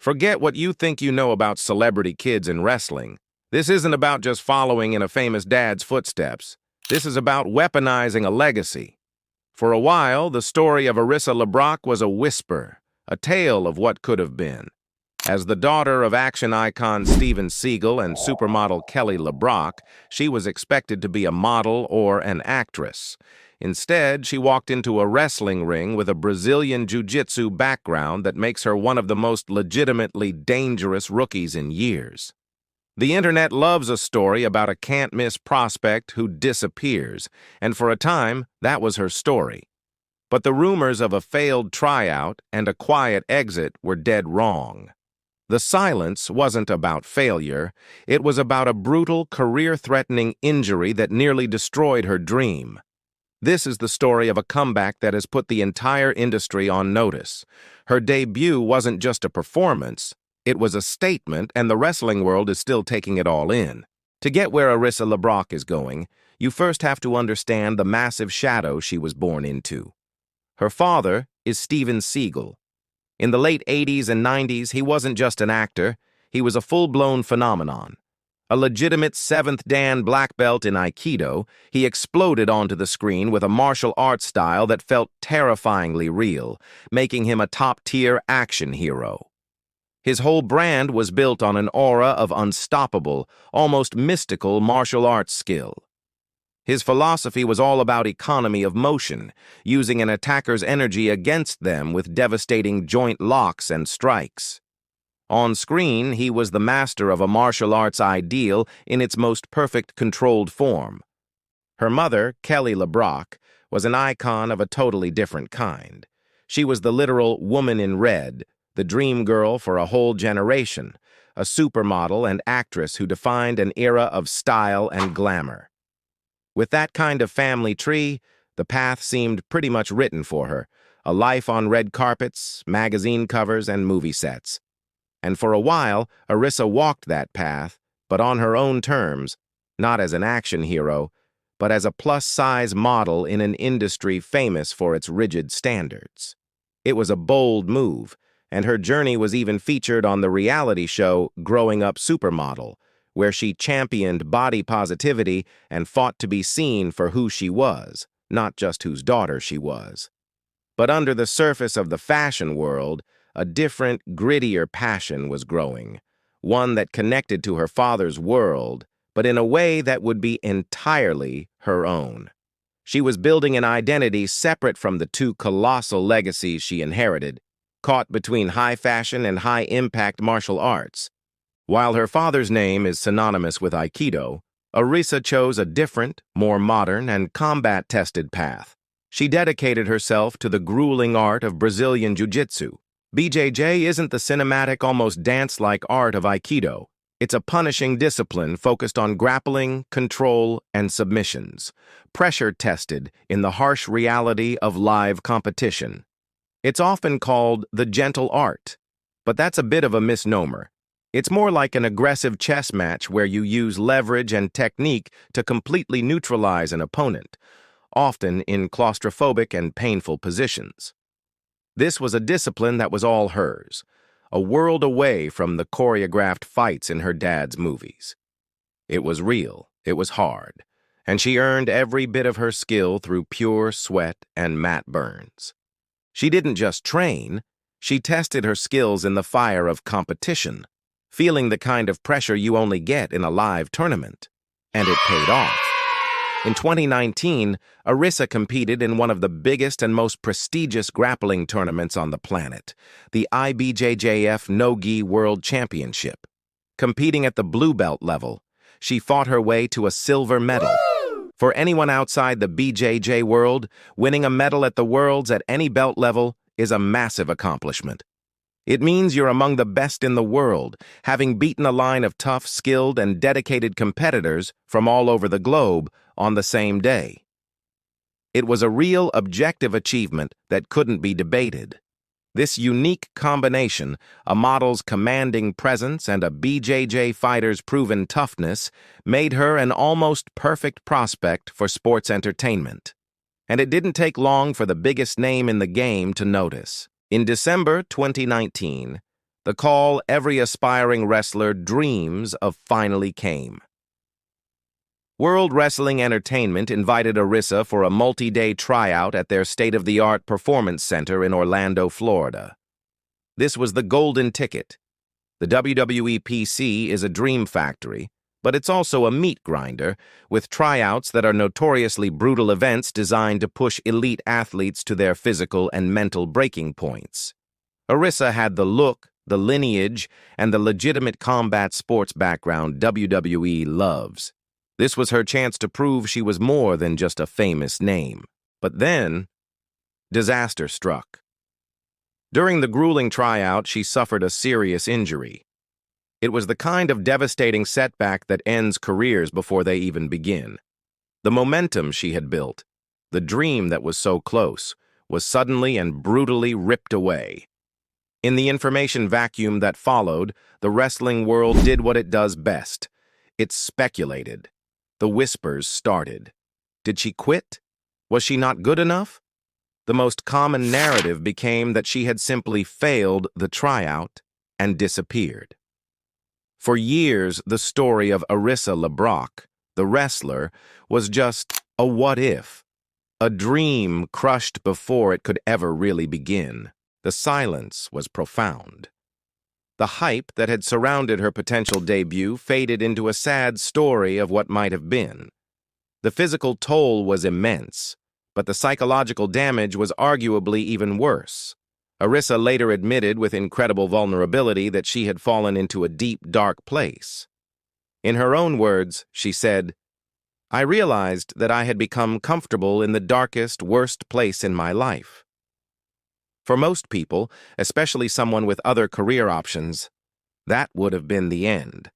Forget what you think you know about celebrity kids in wrestling. This isn't about just following in a famous dad's footsteps. This is about weaponizing a legacy. For a while, the story of Arissa LeBrock was a whisper, a tale of what could have been. As the daughter of action icon Steven Seagal and supermodel Kelly LeBrock, she was expected to be a model or an actress. Instead, she walked into a wrestling ring with a Brazilian Jiu-Jitsu background that makes her one of the most legitimately dangerous rookies in years. The internet loves a story about a can't-miss prospect who disappears, and for a time, that was her story. But the rumors of a failed tryout and a quiet exit were dead wrong. The silence wasn't about failure. It was about a brutal, career-threatening injury that nearly destroyed her dream. This is the story of a comeback that has put the entire industry on notice. Her debut wasn't just a performance, it was a statement, and the wrestling world is still taking it all in. To get where Arissa LeBrock is going, you first have to understand the massive shadow she was born into. Her father is Steven Seagal. In the late 80s and 90s, he wasn't just an actor, he was a full-blown phenomenon. A legitimate 7th Dan black belt in Aikido, he exploded onto the screen with a martial arts style that felt terrifyingly real, making him a top-tier action hero. His whole brand was built on an aura of unstoppable, almost mystical martial arts skill. His philosophy was all about economy of motion, using an attacker's energy against them with devastating joint locks and strikes. On screen, he was the master of a martial arts ideal in its most perfect controlled form. Her mother, Kelly LeBrock, was an icon of a totally different kind. She was the literal woman in red, the dream girl for a whole generation, a supermodel and actress who defined an era of style and glamour. With that kind of family tree, the path seemed pretty much written for her, a life on red carpets, magazine covers, and movie sets. And for a while, Arissa walked that path, but on her own terms, not as an action hero, but as a plus-size model in an industry famous for its rigid standards. It was a bold move, and her journey was even featured on the reality show Growing Up Supermodel, where she championed body positivity and fought to be seen for who she was, not just whose daughter she was. But under the surface of the fashion world, a different, grittier passion was growing, one that connected to her father's world, but in a way that would be entirely her own. She was building an identity separate from the two colossal legacies she inherited, caught between high fashion and high-impact martial arts. While her father's name is synonymous with Aikido, Arissa chose a different, more modern, and combat-tested path. She dedicated herself to the grueling art of Brazilian Jiu-Jitsu. BJJ isn't the cinematic, almost dance-like art of Aikido. It's a punishing discipline focused on grappling, control, and submissions, pressure-tested in the harsh reality of live competition. It's often called the gentle art, but that's a bit of a misnomer. It's more like an aggressive chess match where you use leverage and technique to completely neutralize an opponent, often in claustrophobic and painful positions. This was a discipline that was all hers, a world away from the choreographed fights in her dad's movies. It was real, it was hard, and she earned every bit of her skill through pure sweat and mat burns. She didn't just train, she tested her skills in the fire of competition, feeling the kind of pressure you only get in a live tournament. And it paid off. In 2019, Arissa competed in one of the biggest and most prestigious grappling tournaments on the planet, the IBJJF No-Gi World Championship. Competing at the blue belt level, she fought her way to a silver medal. For anyone outside the BJJ world, winning a medal at the Worlds at any belt level is a massive accomplishment. It means you're among the best in the world, having beaten a line of tough, skilled, and dedicated competitors from all over the globe on the same day. It was a real objective achievement that couldn't be debated. This unique combination, a model's commanding presence and a BJJ fighter's proven toughness, made her an almost perfect prospect for sports entertainment. And it didn't take long for the biggest name in the game to notice. In December 2019, The call every aspiring wrestler dreams of finally came. World Wrestling Entertainment invited Arissa for a multi-day tryout at their state-of-the-art performance center in Orlando, Florida. This was the golden ticket. The WWE PC is a dream factory, but it's also a meat grinder, with tryouts that are notoriously brutal events designed to push elite athletes to their physical and mental breaking points. Arissa had the look, the lineage, and the legitimate combat sports background WWE loves. This was her chance to prove she was more than just a famous name. But then, disaster struck. During the grueling tryout, she suffered a serious injury. It was the kind of devastating setback that ends careers before they even begin. The momentum she had built, the dream that was so close, was suddenly and brutally ripped away. In the information vacuum that followed, the wrestling world did what it does best. It speculated. The whispers started. Did she quit? Was she not good enough? The most common narrative became that she had simply failed the tryout and disappeared. For years, the story of Arissa LeBrock, the wrestler, was just a what-if, a dream crushed before it could ever really begin. The silence was profound. The hype that had surrounded her potential debut faded into a sad story of what might have been. The physical toll was immense, but the psychological damage was arguably even worse. Arissa later admitted with incredible vulnerability that she had fallen into a deep, dark place. In her own words, she said, "I realized that I had become comfortable in the darkest, worst place in my life." For most people, especially someone with other career options, that would have been the end.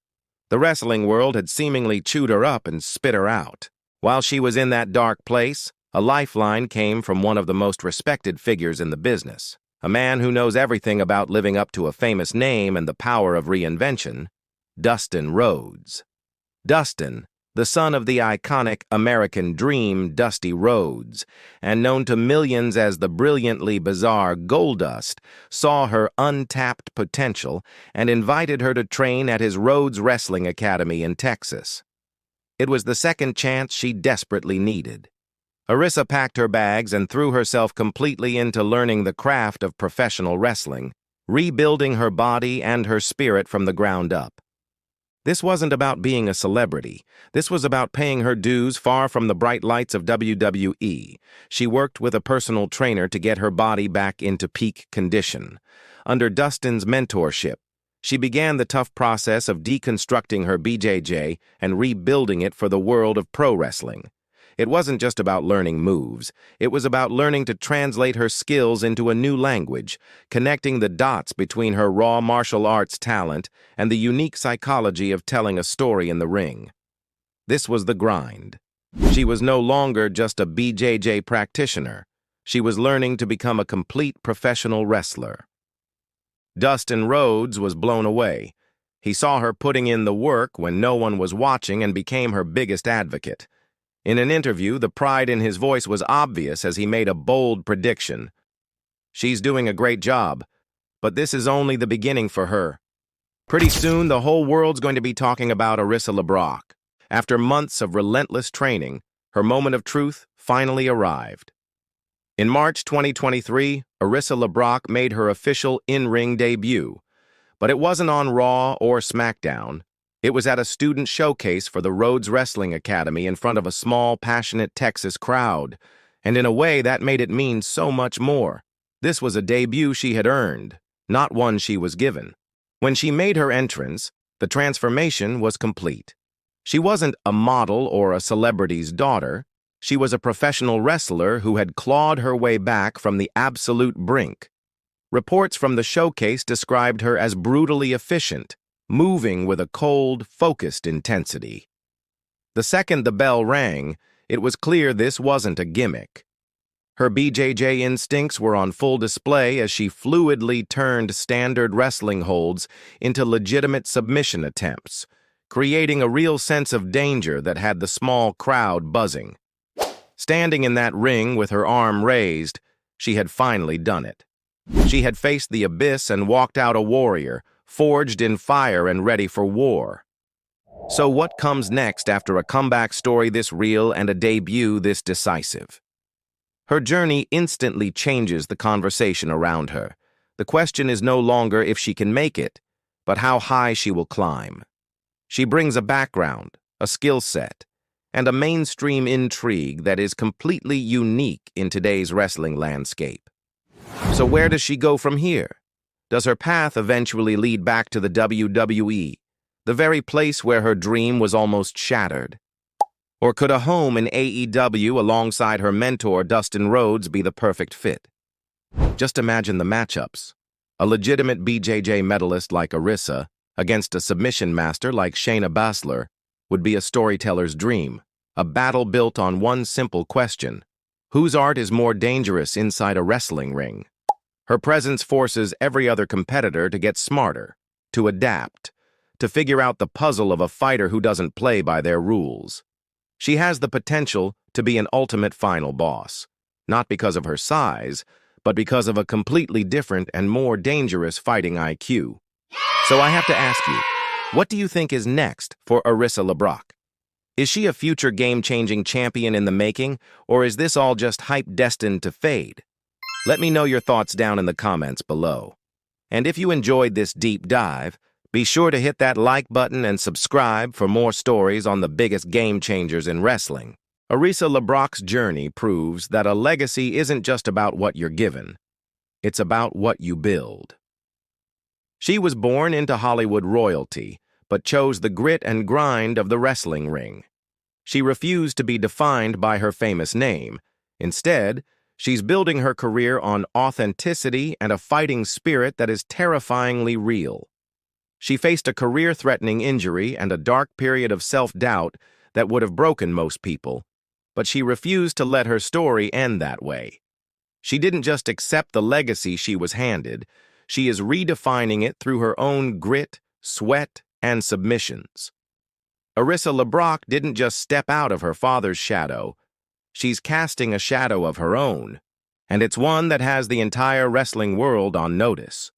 The wrestling world had seemingly chewed her up and spit her out. While she was in that dark place, a lifeline came from one of the most respected figures in the business. A man who knows everything about living up to a famous name and the power of reinvention, Dustin Rhodes. Dustin, the son of the iconic American Dream Dusty Rhodes, and known to millions as the brilliantly bizarre Goldust, saw her untapped potential and invited her to train at his Rhodes Wrestling Academy in Texas. It was the second chance she desperately needed. Arissa packed her bags and threw herself completely into learning the craft of professional wrestling, rebuilding her body and her spirit from the ground up. This wasn't about being a celebrity. This was about paying her dues far from the bright lights of WWE. She worked with a personal trainer to get her body back into peak condition. Under Dustin's mentorship, she began the tough process of deconstructing her BJJ and rebuilding it for the world of pro wrestling. It wasn't just about learning moves. It was about learning to translate her skills into a new language, connecting the dots between her raw martial arts talent and the unique psychology of telling a story in the ring. This was the grind. She was no longer just a BJJ practitioner. She was learning to become a complete professional wrestler. Dustin Rhodes was blown away. He saw her putting in the work when no one was watching and became her biggest advocate. In an interview, the pride in his voice was obvious as he made a bold prediction. "She's doing a great job, but this is only the beginning for her. Pretty soon, the whole world's going to be talking about Arissa LeBrock." After months of relentless training, her moment of truth finally arrived. In March 2023, Arissa LeBrock made her official in-ring debut, but it wasn't on Raw or SmackDown. It was at a student showcase for the Rhodes Wrestling Academy in front of a small, passionate Texas crowd, and in a way that made it mean so much more. This was a debut she had earned, not one she was given. When she made her entrance, the transformation was complete. She wasn't a model or a celebrity's daughter. She was a professional wrestler who had clawed her way back from the absolute brink. Reports from the showcase described her as brutally efficient, moving with a cold, focused intensity. The second the bell rang, it was clear this wasn't a gimmick. Her BJJ instincts were on full display as she fluidly turned standard wrestling holds into legitimate submission attempts, creating a real sense of danger that had the small crowd buzzing. Standing in that ring with her arm raised, she had finally done it. She had faced the abyss and walked out a warrior, forged in fire and ready for war. So what comes next after a comeback story this real and a debut this decisive? Her journey instantly changes the conversation around her. The question is no longer if she can make it, but how high she will climb. She brings a background, a skill set, and a mainstream intrigue that is completely unique in today's wrestling landscape. So where does she go from here? Does her path eventually lead back to the WWE, the very place where her dream was almost shattered? Or could a home in AEW alongside her mentor Dustin Rhodes be the perfect fit? Just imagine the matchups. A legitimate BJJ medalist like Arissa against a submission master like Shayna Baszler would be a storyteller's dream, a battle built on one simple question: whose art is more dangerous inside a wrestling ring? Her presence forces every other competitor to get smarter, to adapt, to figure out the puzzle of a fighter who doesn't play by their rules. She has the potential to be an ultimate final boss, not because of her size, but because of a completely different and more dangerous fighting IQ. So I have to ask you, what do you think is next for Arissa LeBrock? Is she a future game-changing champion in the making, or is this all just hype destined to fade? Let me know your thoughts down in the comments below. And if you enjoyed this deep dive, be sure to hit that like button and subscribe for more stories on the biggest game changers in wrestling. Arissa LeBrock's journey proves that a legacy isn't just about what you're given. It's about what you build. She was born into Hollywood royalty, but chose the grit and grind of the wrestling ring. She refused to be defined by her famous name. Instead, she's building her career on authenticity and a fighting spirit that is terrifyingly real. She faced a career-threatening injury and a dark period of self-doubt that would have broken most people, but she refused to let her story end that way. She didn't just accept the legacy she was handed, she is redefining it through her own grit, sweat, and submissions. Arissa LeBrock didn't just step out of her father's shadow, she's casting a shadow of her own, and it's one that has the entire wrestling world on notice.